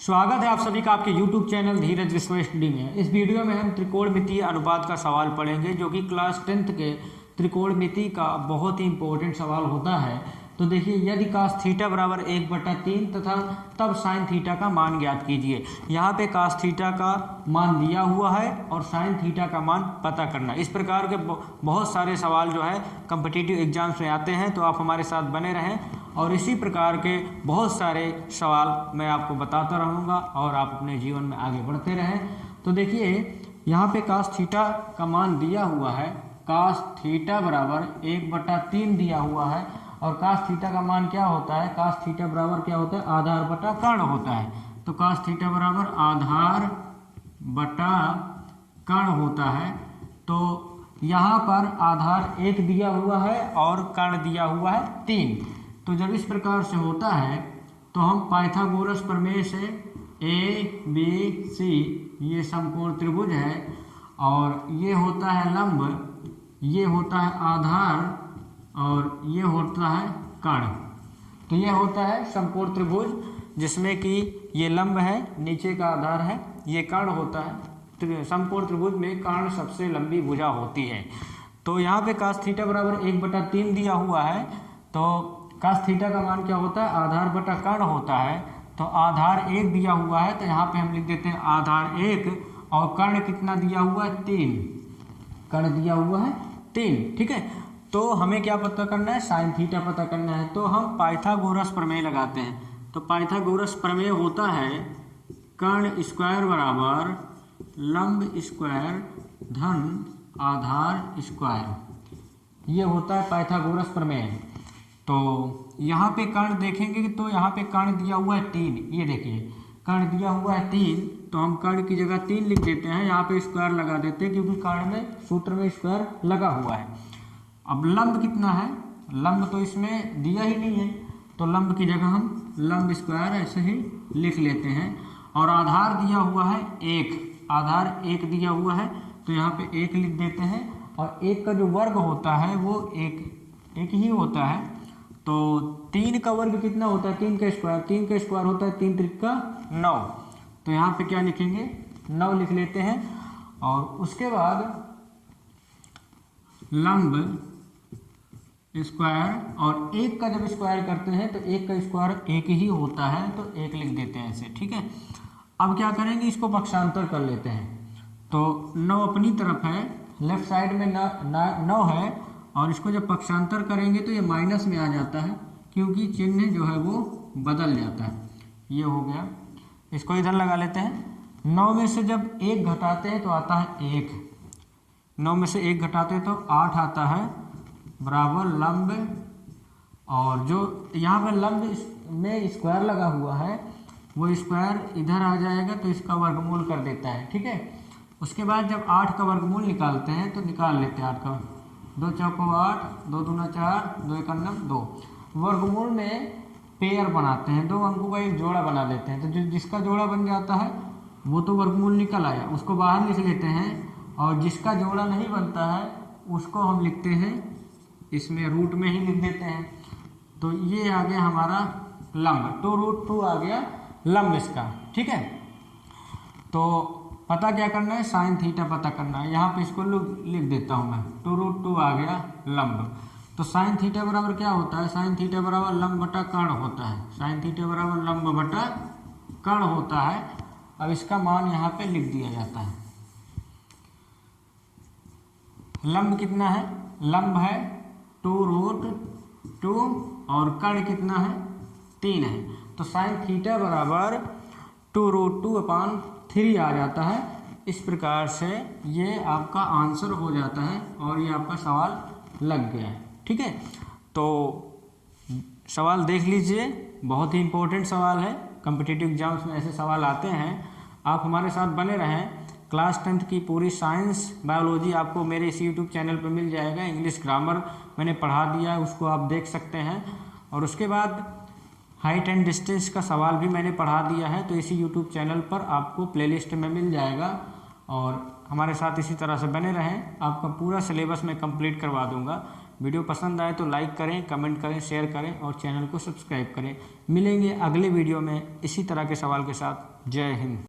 स्वागत है आप सभी का आपके YouTube चैनल धीरज विश्व स्टडी में। इस वीडियो में हम त्रिकोणमितीय अनुपात का सवाल पढ़ेंगे जो कि क्लास 10th के त्रिकोणमिति का बहुत ही इंपॉर्टेंट सवाल होता है। तो देखिए, यदि cos थीटा बराबर 1/3 तथा तब sin थीटा का मान ज्ञात कीजिए। यहाँ पे cos थीटा का मान दिया हुआ है और sin थीटा का मान पता करना। इस प्रकार के बहुत सारे सवाल जो है कम्पिटिटिव एग्जाम्स में आते हैं, तो आप हमारे साथ बने रहें और इसी प्रकार के बहुत सारे सवाल मैं आपको बताता रहूँगा और आप अपने जीवन में आगे बढ़ते रहें। तो देखिए, यहाँ पे cos थीटा का मान दिया हुआ है, cos थीटा बराबर 1/3 दिया हुआ है और cos थीटा का मान क्या होता है, cos थीटा बराबर क्या होता है, आधार बटा कर्ण होता है। तो cos थीटा बराबर आधार बटा कर्ण होता है। तो यहाँ पर आधार 1 दिया हुआ है और कर्ण दिया हुआ है 3। तो जब इस प्रकार से होता है तो हम पाइथागोरस प्रमेय से ABC ये समकोण त्रिभुज है और ये होता है लंब, ये होता है आधार और ये होता है कर्ण। तो ये होता है समकोण त्रिभुज जिसमें कि ये लंब है, नीचे का आधार है, ये कर्ण होता है। समकोण त्रिभुज में कर्ण सबसे लंबी भुजा होती है। तो यहाँ पे cos थीटा बराबर 1/3 दिया हुआ है, तो cos थीटा का मान क्या होता है, आधार बटा कर्ण होता है। तो आधार 1 दिया हुआ है तो यहाँ पे हम लिख देते हैं आधार 1 और कर्ण कितना दिया हुआ है, 3। कर्ण दिया हुआ है 3, ठीक है। तो हमें क्या पता करना है, sin थीटा पता करना है। तो हम पाइथागोरस प्रमेय लगाते हैं। तो पाइथागोरस प्रमेय होता है कर्ण स्क्वायर बराबर लंब स्क्वायर धन आधार स्क्वायर, ये होता है पाइथागोरस प्रमेय। तो यहाँ पे कर्ण देखेंगे तो यहाँ पे कर्ण दिया हुआ है 3, ये देखिए कर्ण दिया हुआ है 3, तो हम कर्ण की जगह 3 लिख देते हैं, यहाँ पे स्क्वायर लगा देते हैं क्योंकि कर्ण में सूत्र में स्क्वायर लगा हुआ है। अब लंब कितना है, लंब तो इसमें दिया ही नहीं है, तो लंब की जगह हम लंब स्क्वायर ऐसे ही लिख लेते हैं। और आधार दिया हुआ है 1, आधार 1 दिया हुआ है तो यहाँ पे 1 लिख देते हैं। और 1 का जो वर्ग होता है वो 1 ही होता है। तो 3 का वर्ग कितना होता है, 3 का स्क्वायर, 3 का स्क्वायर होता है 3 त्रिका 9। तो यहाँ पे क्या लिखेंगे, 9 लिख लेते हैं। और उसके बाद लंब स्क्वायर, और 1 का जब स्क्वायर करते हैं तो 1 का स्क्वायर 1 ही होता है, तो 1 लिख देते हैं ऐसे, ठीक है। अब क्या करेंगे, इसको पक्षांतर कर लेते हैं। तो 9 अपनी तरफ है, लेफ्ट साइड में 9 है और इसको जब पक्षांतर करेंगे तो ये माइनस में आ जाता है क्योंकि चिन्ह जो है वो बदल जाता है। ये हो गया, इसको इधर लगा लेते हैं। 9 में से जब 1 घटाते हैं तो आता है 1, 9 में से 1 घटाते हैं तो 8 आता है बराबर लंब, और जो यहाँ पर लंब में स्क्वायर लगा हुआ है वो स्क्वायर इधर आ जाएगा तो इसका वर्गमूल कर देता है, ठीक है। उसके बाद जब 8 का वर्गमूल निकालते हैं तो निकाल लेते हैं 8 का, 2 चौको 8, 2 दूना 4, 2 एकम 2। वर्गमूल में पेयर बनाते हैं, 2 अंकों का एक जोड़ा बना लेते हैं। तो जिसका जोड़ा बन जाता है वो तो वर्गमूल निकल आया, उसको बाहर लिख लेते हैं। और जिसका जोड़ा नहीं बनता है उसको हम लिखते हैं इसमें रूट में ही लिख देते हैं। तो ये आ गया हमारा लंब, 2√2 आ गया लंब इसका, ठीक है। तो पता क्या करना है, sin थीटा पता करना है। यहाँ पे इसको लिख देता हूँ मैं, 2√2 आ गया लंब। तो sin थीटा बराबर क्या होता है, sin थीटा बराबर लंब बटा कर्ण होता है, sin थीटा बराबर लंब बटा कर्ण होता है। अब इसका मान यहाँ पे लिख दिया जाता है। लंब कितना है, लंब है 2√2 और कर्ण कितना है, 3 है। तो sin थीटा बराबर 2√2/3 आ जाता है। इस प्रकार से ये आपका आंसर हो जाता है और ये आपका सवाल लग गया है, ठीक है। तो सवाल देख लीजिए, बहुत ही इंपॉर्टेंट सवाल है, कॉम्पिटिटिव एग्जाम्स में ऐसे सवाल आते हैं। आप हमारे साथ बने रहें। क्लास 10th की पूरी साइंस बायोलॉजी आपको मेरे इस यूट्यूब चैनल पर मिल जाएगा। इंग्लिश ग्रामर मैंने पढ़ा दिया है, उसको आप देख सकते हैं। और उसके बाद हाइट एंड डिस्टेंस का सवाल भी मैंने पढ़ा दिया है, तो इसी यूट्यूब चैनल पर आपको प्लेलिस्ट में मिल जाएगा। और हमारे साथ इसी तरह से बने रहें, आपका पूरा सिलेबस मैं कंप्लीट करवा दूंगा। वीडियो पसंद आए तो लाइक करें, कमेंट करें, शेयर करें और चैनल को सब्सक्राइब करें। मिलेंगे अगले वीडियो में इसी तरह के सवाल के साथ। जय हिंद।